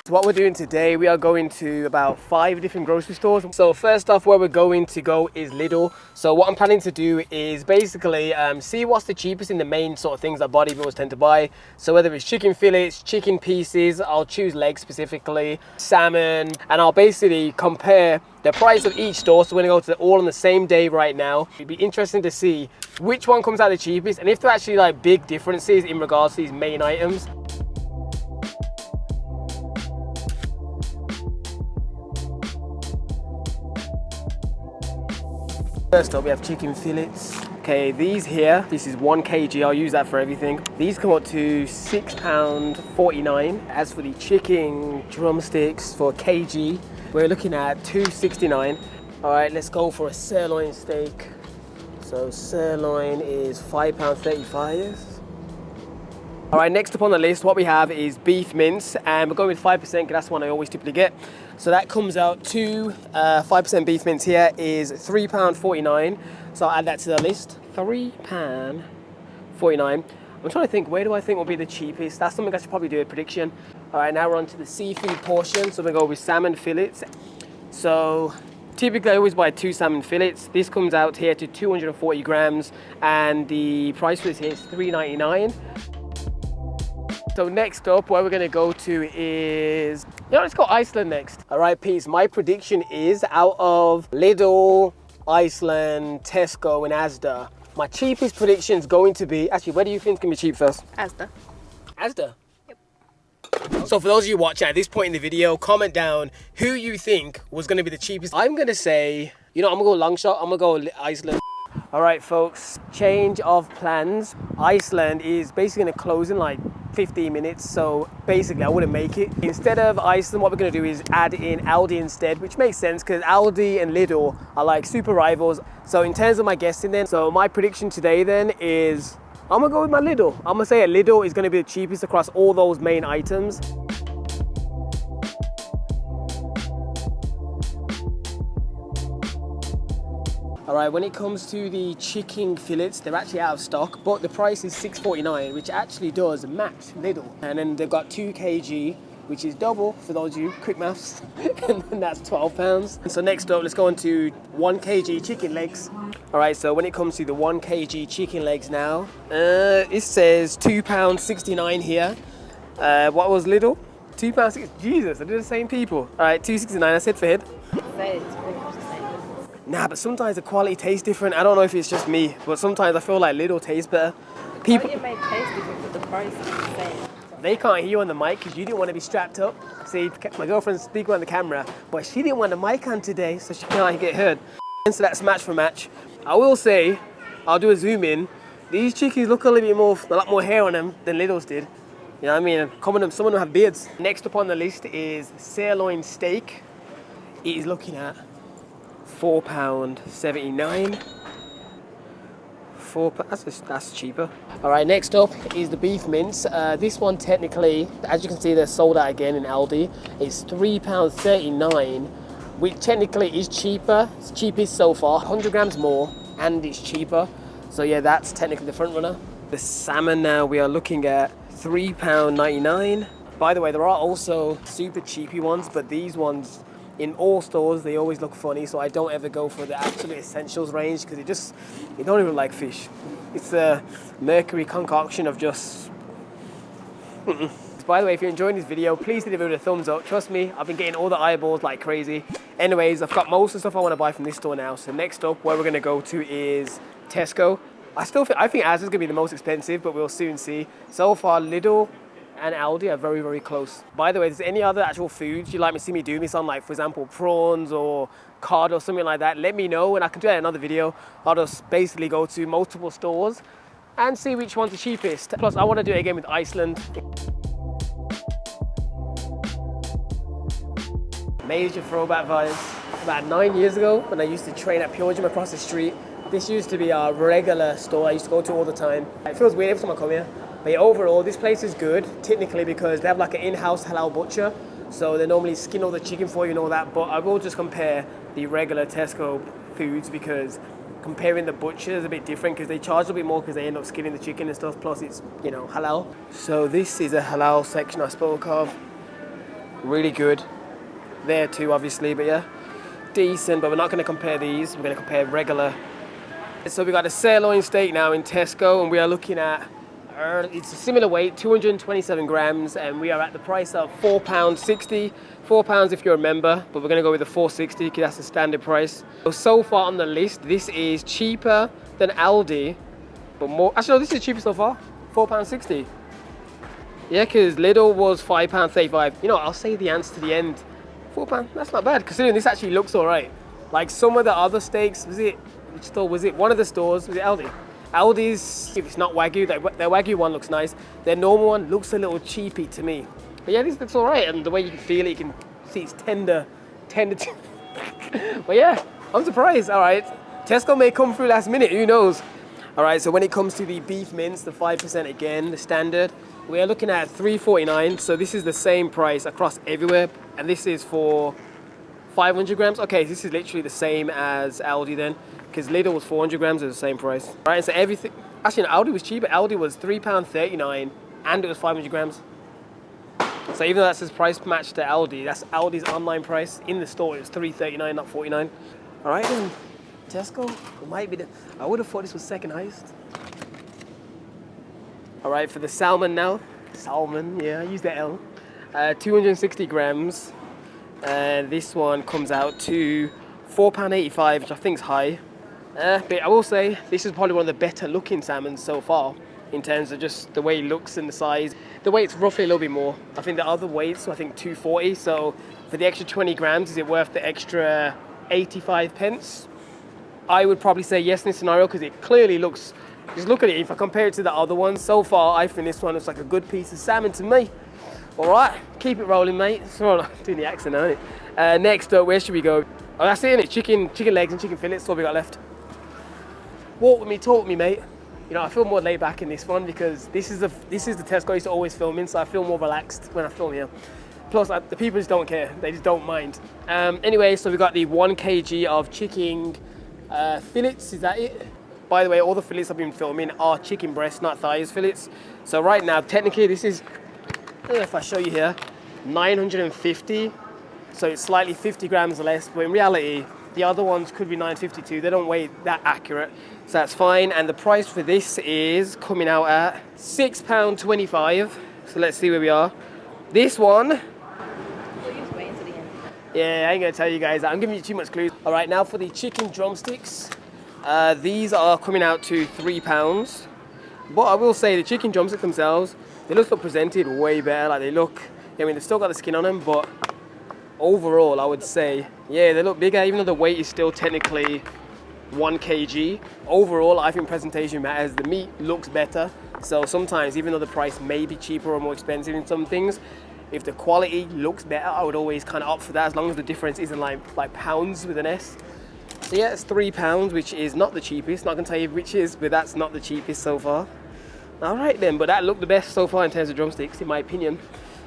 So what we're doing today, we are going to about 5 different grocery stores. So first off, where we're going to go is Lidl. So what I'm planning to do is basically see what's the cheapest in the main sort of things that bodybuilders tend to buy. So whether it's chicken fillets, chicken pieces, I'll choose legs specifically, salmon, and I'll basically compare the price of each store. So we're gonna go to all on the same day right now. It'd be interesting to see which one comes out the cheapest and if there are actually like big differences in regards to these main items. First up, we have chicken fillets. Okay, these here, this is 1 kg, I'll use that for everything. These come up to £6.49. As for the chicken drumsticks for a kg, we're looking at £2.69. All right, let's go for a sirloin steak. So sirloin is £5.35. All right, next up on the list, what we have is beef mince, and we're going with 5% because that's one I always typically get. So that comes out to 5% beef mince here is £3.49. So I'll add that to the list. £3.49. I'm trying to think, where do I think will be the cheapest? That's something I should probably do a prediction. All right, now we're on to the seafood portion. So we're going to go with salmon fillets. So typically I always buy 2 salmon fillets. This comes out here to 240 grams, and the price for this here is £3.99. So next up, where we're gonna go to is, let's go Iceland next. All right, peace. My prediction is out of Lidl, Iceland, Tesco, and Asda, my cheapest prediction is going to be, actually, where do you think can be cheap first? Asda. Asda? Yep. So for those of you watching at this point in the video, comment down who you think was gonna be the cheapest. I'm gonna say, I'm gonna go long shot, I'm gonna go Iceland. All right, folks, change of plans. Iceland is basically gonna close in like 15 minutes, so basically I wouldn't make it. Instead of Iceland, what we're gonna do is add in Aldi instead, which makes sense because Aldi and Lidl are like super rivals. So in terms of my guessing then, so my prediction today then is, I'm gonna go with my Lidl. I'm gonna say a Lidl is gonna be the cheapest across all those main items. All right, when it comes to the chicken fillets, they're actually out of stock, but the price is £6.49, which actually does match Lidl. And then they've got 2 kg, which is double for those of you quick maths, and then that's £12. So next up, let's go on to 1 kg chicken legs. All right, so when it comes to the 1 kg chicken legs now, it says £2.69 here. What was Lidl? £2.60. Jesus, they're the same people. All right, £2.69, I said for head. Nah, but sometimes the quality tastes different. I don't know if it's just me, but sometimes I feel like Lidl tastes better. People, it may taste different, but the price is the same. They can't hear you on the mic because you didn't want to be strapped up. See, my girlfriend's speaking on the camera, but she didn't want the mic on today, so she can't get heard. So that's match for match. I will say, I'll do a zoom in. These chickens look a lot more hair on them than Lidl's did. You know what I mean? Some of them have beards. Next up on the list is sirloin steak. It is looking at £4.79. That's cheaper. All right, next up is the beef mince. This one technically, as you can see, they're sold out again in Aldi. It's £3.39, which technically is cheaper. It's cheapest so far, 100 grams more, and it's cheaper. So yeah, that's technically the front runner. The salmon now, we are looking at £3.99. By the way, there are also super cheapy ones, but these ones, in all stores, they always look funny, so I don't ever go for the absolute essentials range because it don't even like fish. It's a mercury concoction of just... By the way, if you're enjoying this video, please give it a thumbs up. Trust me, I've been getting all the eyeballs like crazy. Anyways, I've got most of the stuff I want to buy from this store now. So next up, where we're going to go to is Tesco. I think Asda's going to be the most expensive, but we'll soon see. So far, Lidl and Aldi are very, very close. By the way, is there any other actual foods you'd like me to see me do this on, like for example prawns or cod or something like that? Let me know and I can do that in another video. I'll just basically go to multiple stores and see which one's the cheapest. Plus I want to do it again with Iceland. Major throwback vibes. About 9 years ago when I used to train at Pure Gym across the street, this used to be our regular store I used to go to all the time. It feels weird every time I come here. But yeah, overall, this place is good, technically, because they have like an in-house halal butcher. So they normally skin all the chicken for you and all that. But I will just compare the regular Tesco foods because comparing the butcher is a bit different because they charge a bit more because they end up skinning the chicken and stuff. Plus it's, halal. So this is a halal section I spoke of. really good. There too, obviously, but yeah, decent. But we're not going to compare these. We're going to compare regular. So we got a sirloin steak now in Tesco, and we are looking at, it's a similar weight, 227 grams, and we are at the price of £4.60. £4 if you're a member, but we're going to go with the £4.60 because that's the standard price. So far on the list, this is cheaper than Aldi, but more. Actually, no, this is cheaper so far. £4.60. Yeah, because Lidl was £5.35. You know, I'll say the answer to the end. £4. That's not bad considering this actually looks all right. Like some of the other steaks, which store was it? One of the stores, was it Aldi? Aldi's, if it's not Wagyu, their Wagyu one looks nice. Their normal one looks a little cheapy to me. But yeah, this looks all right, and the way you can feel it, you can see it's tender. But yeah, I'm surprised. All right, Tesco may come through last minute, who knows? All right, so when it comes to the beef mince, the 5% again, the standard, we are looking at $3.49. So this is the same price across everywhere, and this is for 500 grams. Okay, this is literally the same as Aldi then, because Lidl was 400 grams at the same price. All right, so everything, actually no, Aldi was cheaper. Aldi was £3.39 and it was 500 grams. So even though that's his price match to Aldi, that's Aldi's online price. In the store it was $3.39, not $49. All right then, Tesco, it might be I would have thought this was second highest. All right, for the salmon now. Salmon, yeah, I use the L. 260 grams. And this one comes out to £4.85, which I think is high. But I will say, this is probably one of the better looking salmons so far, in terms of just the way it looks and the size. The weight's roughly a little bit more. I think the other weights, I think 240. So for the extra 20 grams, is it worth the extra 85 pence? I would probably say yes in this scenario, because it clearly looks, just look at it, if I compare it to the other ones, so far I think this one looks like a good piece of salmon to me. All right, keep it rolling, mate. Sorry, I'm doing the accent, aren't it? Next up, where should we go? Oh, that's it, innit? Chicken legs and chicken fillets, that's all we got left. Walk with me, talk with me, mate. You know, I feel more laid back in this one because this is the Tesco I used to always film in, so I feel more relaxed when I film here. Plus, the people just don't care. They just don't mind. Anyway, so we got the 1 kg of chicken fillets. Is that it? By the way, all the fillets I've been filming are chicken breast, not thighs fillets. So right now, technically, this is, if I show you here, 950. So it's slightly 50 grams less, but in reality, the other ones could be 952. They don't weigh that accurate, so that's fine. And the price for this is coming out at £6.25. So let's see where we are. This one, yeah, I ain't gonna tell you guys that. I'm giving you too much clues. All right, now for the chicken drumsticks. These are coming out to £3. But I will say the chicken drumsticks themselves, they look presented way better. Like they look, I mean, they've still got the skin on them, but overall, I would say, yeah, they look bigger, even though the weight is still technically 1 kg. Overall, I think presentation matters. The meat looks better. So sometimes, even though the price may be cheaper or more expensive in some things, if the quality looks better, I would always kind of opt for that, as long as the difference isn't like pounds with an S. So yeah, it's £3, which is not the cheapest. Not gonna tell you which is, but that's not the cheapest so far. All right then, but that looked the best so far in terms of drumsticks, in my opinion.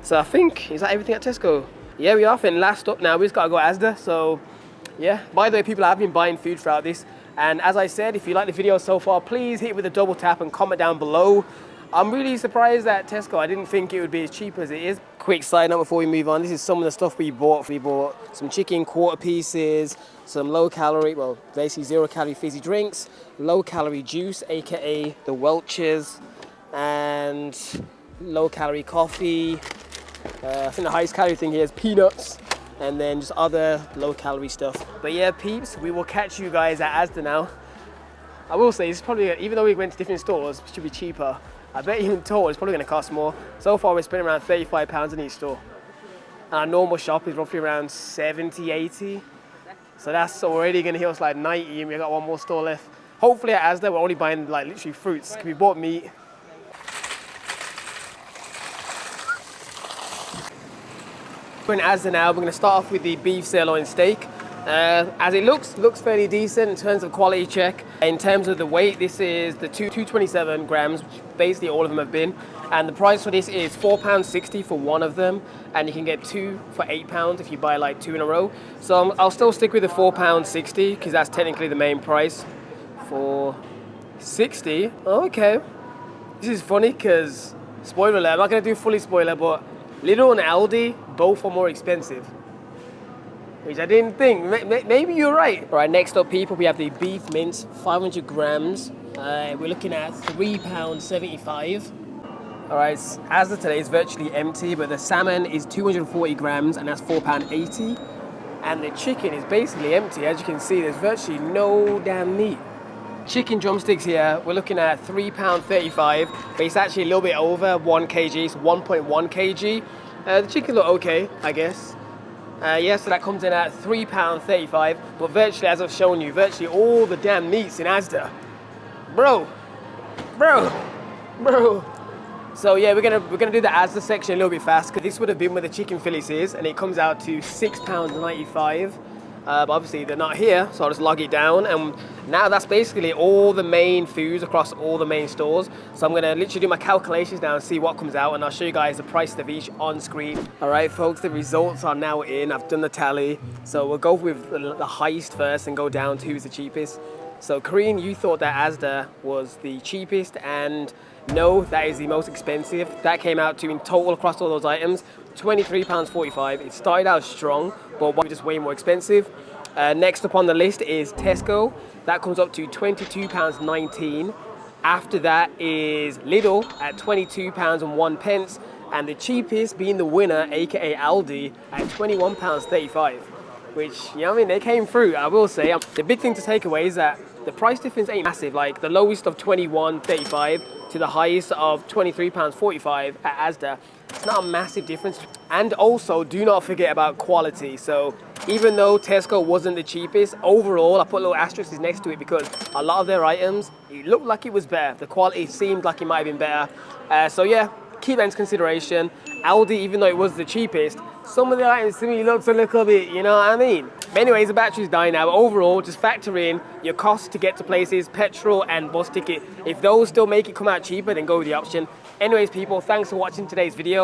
So I think, is that everything at Tesco? Yeah, we are. And last up now, we just gotta go Asda. So yeah, by the way, people have been buying food throughout this. And as I said, if you like the video so far, please hit it with a double tap and comment down below. I'm really surprised at Tesco. I didn't think it would be as cheap as it is. Quick side note before we move on. This is some of the stuff we bought. We bought some chicken quarter pieces, some low calorie, well, basically 0 calorie fizzy drinks, low calorie juice, AKA the Welch's, and low calorie coffee. I think the highest calorie thing here is peanuts, and then just other low calorie stuff. But yeah, peeps, we will catch you guys at Asda now. I will say, it's probably, even though we went to different stores, it should be cheaper. I bet even total it's probably going to cost more. So far we're spending around £35 in each store. And our normal shop is roughly around 70, 80. So that's already going to hit us like 90, and we've got one more store left. Hopefully at Asda we're only buying like literally fruits, because we bought meat. We're in Asda now. We're going to start off with the beef sirloin steak. As it looks fairly decent in terms of quality check. In terms of the weight, this is the 227 grams, which basically all of them have been. And the price for this is £4.60 for one of them, and you can get 2 for £8 if you buy like 2 in a row. So I'll still stick with the £4.60 because that's technically the main price. For £60, okay. This is funny because, spoiler alert, I'm not going to do fully spoiler, but Lidl and Aldi, both are more expensive. Which I didn't think. Maybe you're right. All right, next up, people, we have the beef mince, 500 grams. We're looking at £3.75. All right, Asda today is virtually empty, but the salmon is 240 grams, and that's £4.80. And the chicken is basically empty. As you can see, there's virtually no damn meat. Chicken drumsticks here, we're looking at £3.35, but it's actually a little bit over 1 kg, it's 1.1 kg. The chicken look okay, I guess. Yeah, so that comes in at £3.35, but virtually, as I've shown you, virtually all the damn meats in Asda. Bro. So yeah, we're gonna do the Asda section a little bit fast, because this would have been where the chicken fillets is, and it comes out to £6.95. But obviously they're not here, so I'll just log it down, and now that's basically all the main foods across all the main stores. So I'm gonna literally do my calculations now and see what comes out, and I'll show you guys the price of each on screen. All right, folks, the results are now in. I've done the tally, so we'll go with the highest first and go down to who's the cheapest. So Kareen, you thought that Asda was the cheapest, and no, that is the most expensive. That came out to, in total across all those items, £23.45. It started out strong, but just way more expensive. Next up on the list is Tesco. That comes up to £22.19. After that is Lidl at £22.01, and the cheapest being the winner, aka Aldi, at £21.35. Which, you know what I mean, they came through, I will say. The big thing to take away is that the price difference ain't massive. Like the lowest of £21.35 to the highest of £23.45 at Asda. It's not a massive difference. And also, do not forget about quality. So even though Tesco wasn't the cheapest, overall, I put little asterisks next to it because a lot of their items, it looked like it was better. The quality seemed like it might have been better. So yeah, keep that into consideration. Aldi, even though it was the cheapest, some of the items to me looked a little bit, you know what I mean? But anyways, the battery's dying now. But overall, just factor in your costs to get to places, petrol and bus ticket. If those still make it come out cheaper, then go with the option. Anyways, people, thanks for watching today's video.